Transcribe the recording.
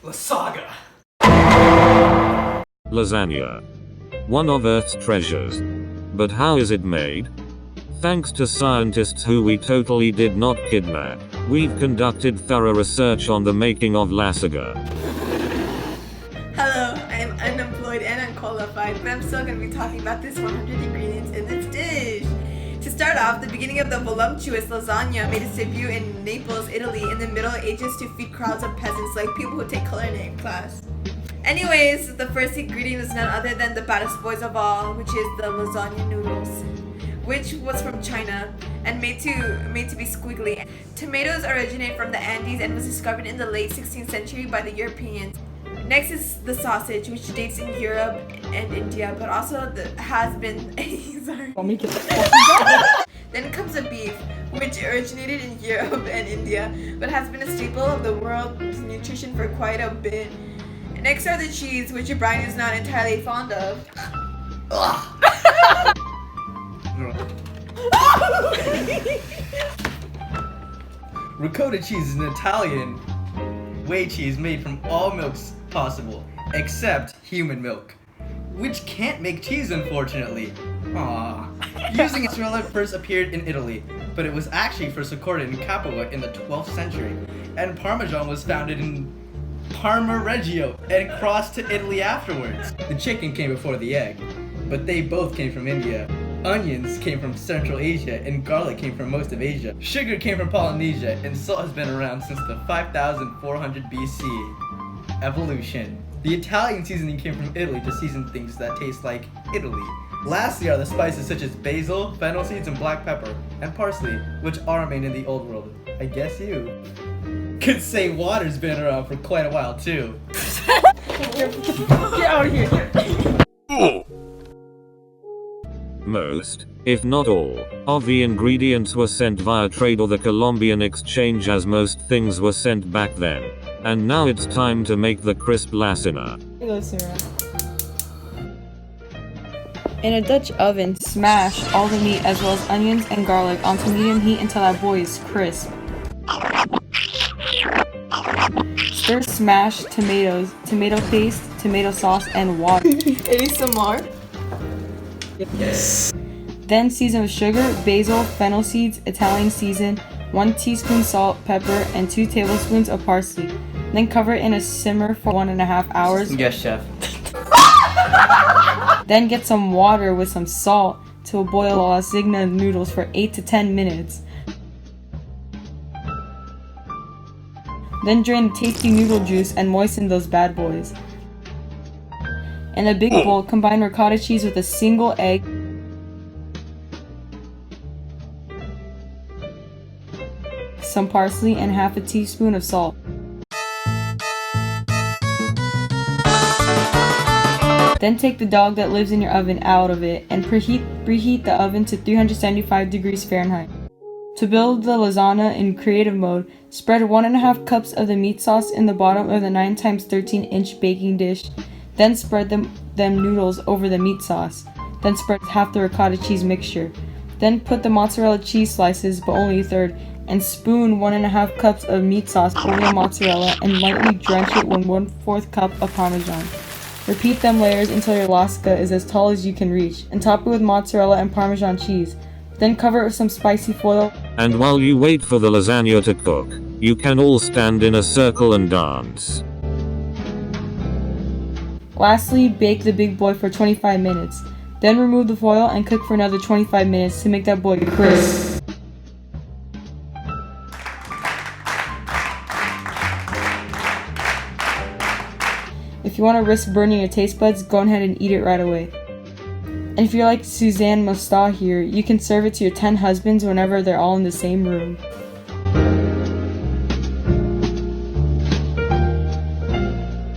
La Saga. Lasagna. One of Earth's treasures. But how is it made? Thanks to scientists who we totally did not kidnap, we've conducted thorough research on the making of lasagna. Hello, I am unemployed and unqualified, but I'm still going to be talking about this 100 ingredients in this dish. To start off, the beginning of the voluptuous lasagna made its debut in Naples, Italy in the Middle Ages to feed crowds of peasants like people who take culinary class. Anyways, the first ingredient is none other than the baddest boys of all, which is the lasagna noodles, which was from China and made to be squiggly. Tomatoes originate from the Andes and was discovered in the late 16th century by the Europeans. Next is the sausage, which dates in Europe and India, but also has been sorry. Then comes the beef, which originated in Europe and India, but has been a staple of the world's nutrition for quite a bit. Next are the cheese, which Brian is not entirely fond of. Ricotta cheese is an Italian whey cheese made from all milks possible, except human milk, which can't make cheese, unfortunately. Aww. Using mozzarella first appeared in Italy, but it was actually first recorded in Capua in the 12th century, and Parmesan was founded in Parma Reggio and crossed to Italy afterwards. The chicken came before the egg, but they both came from India. Onions came from Central Asia, and garlic came from most of Asia. Sugar came from Polynesia, and salt has been around since the 5400 BC. Evolution. The Italian seasoning came from Italy to season things that taste like Italy. Lastly are the spices such as basil, fennel seeds, and black pepper, and parsley, which are made in the old world. I guess you could say water's been around for quite a while too. Get out of here! Most, if not all, of the ingredients were sent via trade or the Colombian exchange, as most things were sent back then. And now it's time to make the crisp lasagna. In a Dutch oven, smash all the meat as well as onions and garlic onto medium heat until that boy is crisp. Stir smash tomatoes, tomato paste, tomato sauce, and water. Any some more? Yes. Then season with sugar, basil, fennel seeds, Italian season, 1 teaspoon salt, pepper, and 2 tablespoons of parsley. Then cover it in a simmer for 1.5 hours. Yes, chef. Then get some water with some salt to boil lasagna noodles for 8 to 10 minutes. Then drain the tasty noodle juice and moisten those bad boys. In a big bowl, combine ricotta cheese with a single egg, some parsley, and half a teaspoon of salt. Then take the dog that lives in your oven out of it and preheat the oven to 375 degrees Fahrenheit. To build the lasagna in creative mode, spread 1.5 cups of the meat sauce in the bottom of the 9x13-inch baking dish. Then spread them noodles over the meat sauce. Then spread half the ricotta cheese mixture. Then put the mozzarella cheese slices, but only a third, and spoon 1.5 cups of meat sauce over the mozzarella and lightly drench it with 1/4 cup of Parmesan. Repeat them layers until your lasagna is as tall as you can reach, and top it with mozzarella and Parmesan cheese. Then cover it with some spicy foil. And while you wait for the lasagna to cook, you can all stand in a circle and dance. Lastly, bake the big boy for 25 minutes. Then remove the foil and cook for another 25 minutes to make that boy crisp. If you want to risk burning your taste buds, go ahead and eat it right away. And if you're like Suzanne Mostaa here, you can serve it to your 10 husbands whenever they're all in the same room.